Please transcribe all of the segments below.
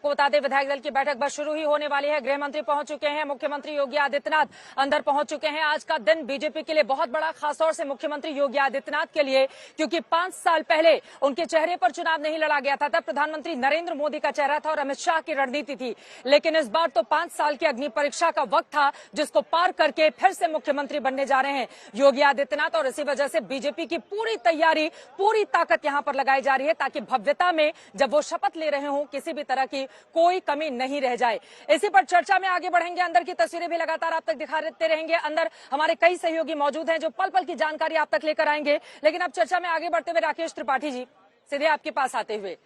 आपको बता दें विधायक दल की बैठक बस शुरू ही होने वाली है। गृह मंत्री पहुंच चुके हैं, मुख्यमंत्री योगी आदित्यनाथ अंदर पहुंच चुके हैं। आज का दिन बीजेपी के लिए बहुत बड़ा, खासतौर से मुख्यमंत्री योगी आदित्यनाथ के लिए, क्योंकि 5 साल पहले उनके चेहरे पर चुनाव नहीं लड़ा गया था। तब प्रधानमंत्री नरेंद्र मोदी का चेहरा था और अमित शाह की रणनीति थी। लेकिन इस बार तो 5 साल की अग्नि परीक्षा का वक्त था, जिसको पार करके फिर से मुख्यमंत्री बनने जा रहे हैं योगी आदित्यनाथ। और इसी वजह से बीजेपी की पूरी तैयारी, पूरी ताकत यहां पर लगाई जा रही है, ताकि भव्यता में जब वो शपथ ले रहे हों किसी भी तरह की कोई कमी नहीं रह जाए। इसी पर चर्चा में आगे बढ़ेंगे। अंदर की तस्वीरें भी लगातार आप तक दिखाते रहेंगे। अंदर हमारे कई सहयोगी मौजूद हैं जो पल पल की जानकारी आप तक लेकर आएंगे। लेकिन अब चर्चा में आगे बढ़ते हुए राकेश त्रिपाठी जी, सीधे आपके पास आते हुए,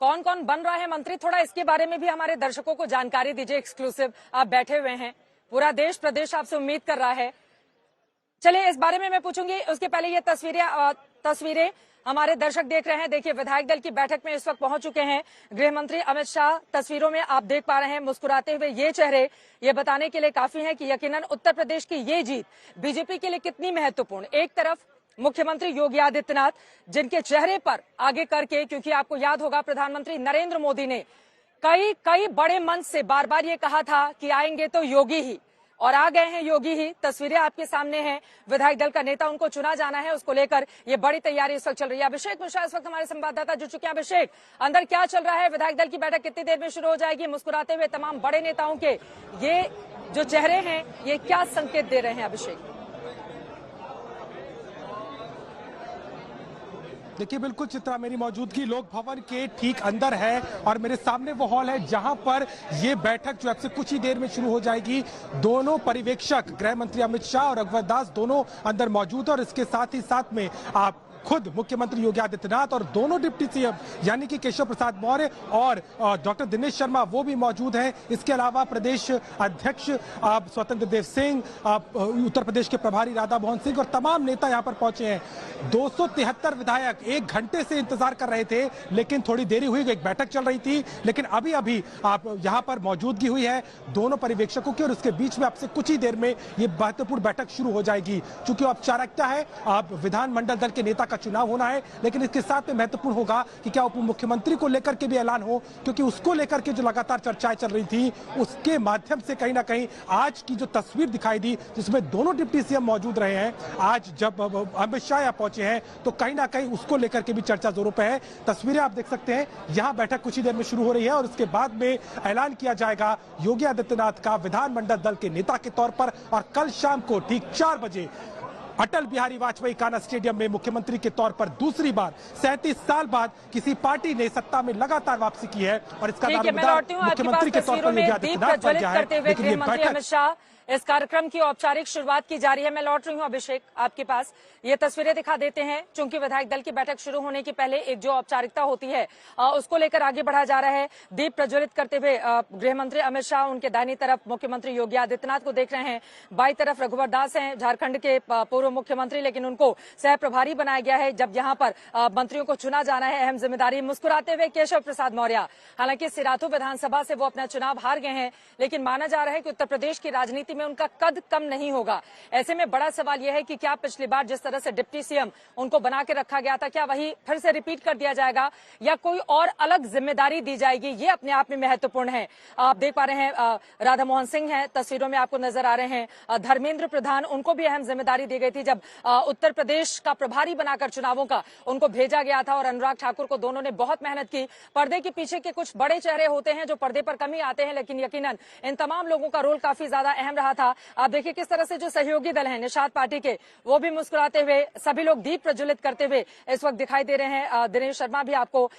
कौन कौन बन रहा है मंत्री, थोड़ा इसके बारे में भी हमारे दर्शकों को जानकारी दीजिए। एक्सक्लूसिव आप बैठे हुए हैं, पूरा देश प्रदेश आपसे उम्मीद कर रहा है। चलिए इस बारे में मैं पूछूंगी, उसके पहले ये तस्वीरें हमारे दर्शक देख रहे हैं। देखिए विधायक दल की बैठक में इस वक्त पहुंच चुके हैं गृह मंत्री अमित शाह। तस्वीरों में आप देख पा रहे हैं मुस्कुराते हुए ये चेहरे, ये बताने के लिए काफी है कि यकीनन उत्तर प्रदेश की ये जीत बीजेपी के लिए कितनी महत्वपूर्ण। एक तरफ मुख्यमंत्री योगी आदित्यनाथ, जिनके चेहरे पर आगे करके, क्योंकि आपको याद होगा प्रधानमंत्री नरेंद्र मोदी ने कई बड़े मंच से बार बार ये कहा था कि आएंगे तो योगी ही, और आ गए हैं योगी ही। तस्वीरें आपके सामने हैं, विधायक दल का नेता, उनको चुना जाना है, उसको लेकर ये बड़ी तैयारी इस वक्त चल रही है। अभिषेक मिश्रा इस वक्त हमारे संवाददाता जुड़ चुके हैं। अभिषेक, अंदर क्या चल रहा है? विधायक दल की बैठक कितनी देर में शुरू हो जाएगी? मुस्कुराते हुए तमाम बड़े नेताओं के ये जो चेहरे हैं, ये क्या संकेत दे रहे हैं? अभिषेक, देखिए बिल्कुल चित्रा, मेरी मौजूदगी लोक भवन के ठीक अंदर है और मेरे सामने वो हॉल है जहां पर ये बैठक जो अब से कुछ ही देर में शुरू हो जाएगी। दोनों पर्यवेक्षक गृह मंत्री अमित शाह और रघुवर दास दोनों अंदर मौजूद है और इसके साथ ही साथ में आप खुद मुख्यमंत्री योगी आदित्यनाथ और दोनों डिप्टी सीएम यानी कि केशव प्रसाद मौर्य और डॉक्टर दिनेश शर्मा वो भी मौजूद हैं। इसके अलावा प्रदेश अध्यक्ष स्वतंत्र देव सिंह, उत्तर प्रदेश के प्रभारी राधा मोहन सिंह और तमाम नेता यहां पर पहुंचे हैं। 273 विधायक 1 घंटे से इंतजार कर रहे थे, लेकिन थोड़ी देरी हुई, एक बैठक चल रही थी, लेकिन अभी आप यहां पर मौजूदगी हुई है दोनों पर्यवेक्षकों की और उसके बीच में अब से कुछ ही देर में ये महत्वपूर्ण बैठक शुरू हो जाएगी। चूंकि औपचारिकता है, विधानमंडल दल के नेता चुनाव होना है, लेकिन इसके साथ में महत्वपूर्ण होगा कि क्या उप मुख्यमंत्री को लेकर के भी ऐलान हो, क्योंकि उसको लेकर के जो लगातार चर्चाएं चल रही थी उसके माध्यम से कहीं ना कहीं आज की जो तस्वीर दिखाई दी, जिसमें दोनों डिप्टी सीएम मौजूद रहे हैं, आज जब अमित शाह यहाँ पहुंचे हैं तो कहीं ना कहीं उसको लेकर के भी चर्चा जोरों पर है। तस्वीरें आप देख सकते हैं, यहाँ बैठक कुछ ही देर में शुरू हो रही है और उसके बाद में ऐलान किया जाएगा योगी आदित्यनाथ का विधानमंडल दल के नेता के तौर पर। और कल शाम को ठीक 4 बजे अटल बिहारी वाजपेयी कान्हा स्टेडियम में मुख्यमंत्री के तौर पर दूसरी बार 37 साल बाद किसी पार्टी ने सत्ता में लगातार वापसी की है और इसका दारोमदार मुख्यमंत्री के तौर पर योगी आदित्यनाथ बन गया है। लेकिन ये बैठक, इस कार्यक्रम की औपचारिक शुरुआत की जा रही है। मैं लौट रही हूं अभिषेक आपके पास, ये तस्वीरें दिखा देते हैं। चूंकि विधायक दल की बैठक शुरू होने के पहले एक जो औपचारिकता होती है उसको लेकर आगे बढ़ा जा रहा है। दीप प्रज्वलित करते हुए गृह मंत्री अमित शाह, उनके दाहिनी तरफ मुख्यमंत्री योगी आदित्यनाथ को देख रहे हैं, बाई तरफ रघुवर दास हैं, झारखंड के पूर्व मुख्यमंत्री, लेकिन उनको सह प्रभारी बनाया गया है जब यहाँ पर मंत्रियों को चुना जाना है, अहम जिम्मेदारी। मुस्कुराते हुए केशव प्रसाद मौर्य, हालांकि सिराथू विधानसभा से वो अपना चुनाव हार गए हैं, लेकिन माना जा रहा है कि उत्तर प्रदेश की राजनीति में उनका कद कम नहीं होगा। ऐसे में बड़ा सवाल यह है कि क्या पिछली बार जिस तरह से डिप्टी सीएम उनको बना के रखा गया था, क्या वही फिर से रिपीट कर दिया जाएगा या कोई और अलग जिम्मेदारी दी जाएगी? ये अपने आप में महत्वपूर्ण है। आप देख पा रहे हैं राधा मोहन सिंह हैं, तस्वीरों में आपको नजर आ रहे हैं धर्मेंद्र प्रधान, उनको भी अहम जिम्मेदारी दी गई थी जब उत्तर प्रदेश का प्रभारी बनाकर चुनावों का उनको भेजा गया था। और अनुराग ठाकुर को दोनों ने बहुत मेहनत की। पर्दे के पीछे के कुछ बड़े चेहरे होते हैं जो पर्दे पर कम ही आते हैं, लेकिन यकीनन इन तमाम लोगों का रोल काफी ज्यादा अहम रहा था। आप देखिए किस तरह से जो सहयोगी दल हैं निषाद पार्टी के, वो भी मुस्कुराते हुए, सभी लोग दीप प्रज्वलित करते हुए इस वक्त दिखाई दे रहे हैं। दिनेश शर्मा भी आपको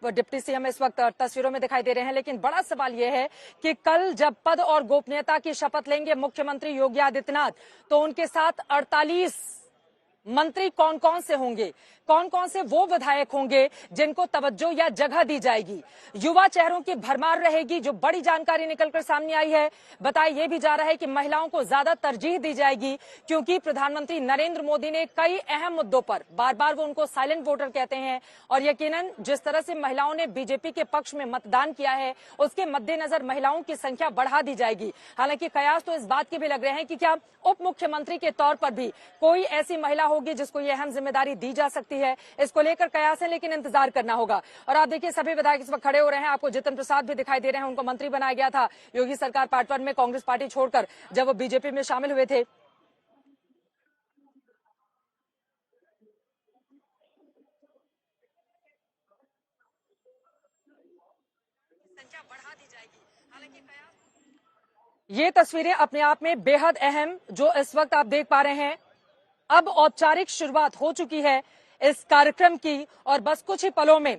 डिप्टी सीएम इस वक्त तस्वीरों में दिखाई दे रहे हैं। लेकिन बड़ा सवाल यह है कि कल जब पद और गोपनीयता की शपथ लेंगे मुख्यमंत्री योगी आदित्यनाथ, तो उनके साथ 48 मंत्री कौन कौन से होंगे, कौन कौन से वो विधायक होंगे जिनको तवज्जो या जगह दी जाएगी? युवा चेहरों की भरमार रहेगी। जो बड़ी जानकारी निकलकर सामने आई है, बताया यह भी जा रहा है कि महिलाओं को ज्यादा तरजीह दी जाएगी, क्योंकि प्रधानमंत्री नरेंद्र मोदी ने कई अहम मुद्दों पर बार बार वो उनको साइलेंट वोटर कहते हैं, और यकीनन जिस तरह से महिलाओं ने बीजेपी के पक्ष में मतदान किया है, उसके मद्देनजर महिलाओं की संख्या बढ़ा दी जाएगी। हालांकि कयास तो इस बात के भी लग रहे हैं कि क्या उप मुख्यमंत्री के तौर पर भी कोई ऐसी महिला होगी जिसको ये अहम जिम्मेदारी दी जा सकती है। है, इसको लेकर कयास है, लेकिन इंतजार करना होगा। और आप देखिए सभी विधायक इस वक्त खड़े हो रहे हैं। आपको जितिन प्रसाद भी दिखाई दे रहे हैं, उनको मंत्री बनाया गया था योगी सरकार पार्ट 1 में कांग्रेस पार्टी छोड़कर जब वो बीजेपी में शामिल हुए थे। संख्या बढ़ा दी जाएगी, हालांकि ये तस्वीरें अपने आप में बेहद अहम जो इस वक्त आप देख पा रहे हैं। अब औपचारिक शुरुआत हो चुकी है इस कार्यक्रम की और बस कुछ ही पलों में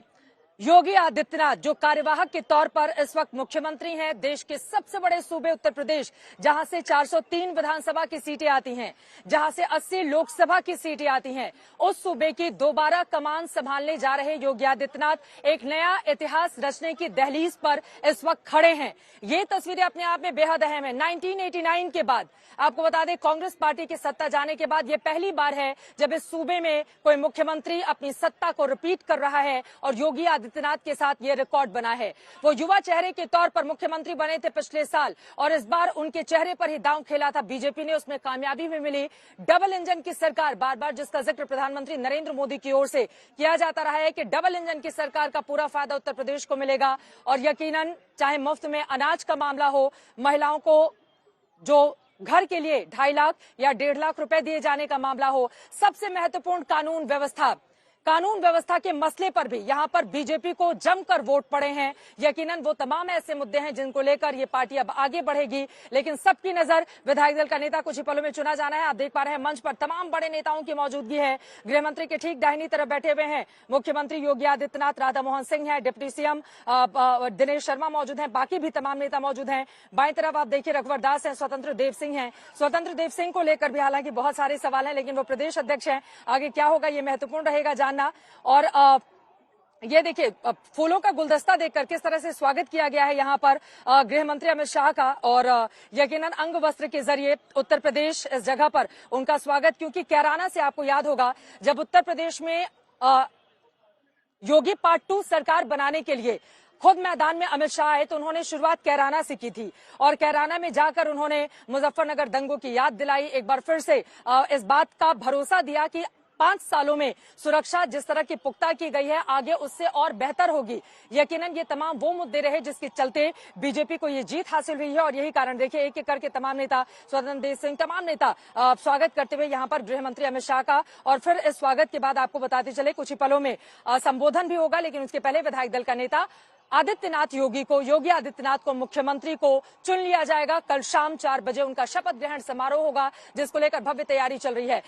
योगी आदित्यनाथ जो कार्यवाहक के तौर पर इस वक्त मुख्यमंत्री हैं देश के सबसे बड़े सूबे उत्तर प्रदेश, जहां से 403 विधानसभा की सीटें आती हैं, जहां से 80 लोकसभा की सीटें आती हैं, उस सूबे की दोबारा कमान संभालने जा रहे योगी आदित्यनाथ एक नया इतिहास रचने की दहलीज पर इस वक्त खड़े हैं। ये तस्वीरें अपने आप में बेहद अहम है। 1989 के बाद आपको बता दें कांग्रेस पार्टी की सत्ता जाने के बाद ये पहली बार है जब इस सूबे में कोई मुख्यमंत्री अपनी सत्ता को रिपीट कर रहा है और योगी आदित्यनाथ के साथ ये रिकॉर्ड बना है। वो युवा चेहरे के तौर पर मुख्यमंत्री बने थे पिछले साल और इस बार उनके चेहरे पर ही दांव खेला था बीजेपी ने, उसमें कामयाबी भी मिली। डबल इंजन की सरकार, बार बार जिसका जिक्र प्रधानमंत्री नरेंद्र मोदी की ओर से किया जाता रहा है कि डबल इंजन की सरकार का पूरा फायदा उत्तर प्रदेश को मिलेगा और यकीनन चाहे मुफ्त में अनाज का मामला हो, महिलाओं को जो घर के लिए 2.5 लाख या 1.5 लाख रुपए दिए जाने का मामला हो, सबसे महत्वपूर्ण कानून व्यवस्था के मसले पर भी यहां पर बीजेपी को जमकर वोट पड़े हैं। यकीनन वो तमाम ऐसे मुद्दे हैं जिनको लेकर ये पार्टी अब आगे बढ़ेगी, लेकिन सबकी नजर विधायक दल का नेता कुछ ही पलों में चुना जाना है। आप देख पा रहे हैं मंच पर तमाम बड़े नेताओं की मौजूदगी है। गृह मंत्री के ठीक दाहिनी तरफ बैठे हुए हैं मुख्यमंत्री योगी आदित्यनाथ, राधा मोहन सिंह है, डिप्टी सीएम दिनेश शर्मा मौजूद हैं, बाकी भी तमाम नेता मौजूद हैं। बाईं तरफ आप देखिए रघुवर दास है, स्वतंत्र देव सिंह है। स्वतंत्र देव सिंह को लेकर भी हालांकि बहुत सारे सवाल हैं, लेकिन वो प्रदेश अध्यक्ष हैं। आगे क्या होगा ये महत्वपूर्ण रहेगा जानना। और ये देखिए फूलों का गुलदस्ता देखकर किस तरह से स्वागत किया गया है यहाँ पर गृह मंत्री अमित शाह का, और यकीनन अंग वस्त्र के जरिए उत्तर प्रदेश इस जगह पर उनका स्वागत, क्योंकि कैराना से आपको याद होगा जब उत्तर प्रदेश में योगी पार्ट 2 सरकार बनाने के लिए खुद मैदान में अमित शाह आए तो उन्होंने शुरुआत कैराना से की थी और कैराना में जाकर उन्होंने मुजफ्फरनगर दंगों की याद दिलाई, एक बार फिर से इस बात का भरोसा दिया कि 5 सालों में सुरक्षा जिस तरह की पुख्ता की गई है आगे उससे और बेहतर होगी। यकीनन ये तमाम वो मुद्दे रहे जिसके चलते बीजेपी को ये जीत हासिल हुई है और यही कारण देखिए एक एक करके तमाम नेता, स्वतंत्र देव सिंह, तमाम नेता स्वागत करते हुए यहाँ पर गृह मंत्री अमित शाह का। और फिर इस स्वागत के बाद आपको बताते चले कुछ ही पलों में संबोधन भी होगा, लेकिन उसके पहले विधायक दल का नेता योगी आदित्यनाथ को मुख्यमंत्री को चुन लिया जाएगा। कल शाम 4 बजे उनका शपथ ग्रहण समारोह होगा जिसको लेकर भव्य तैयारी चल रही है।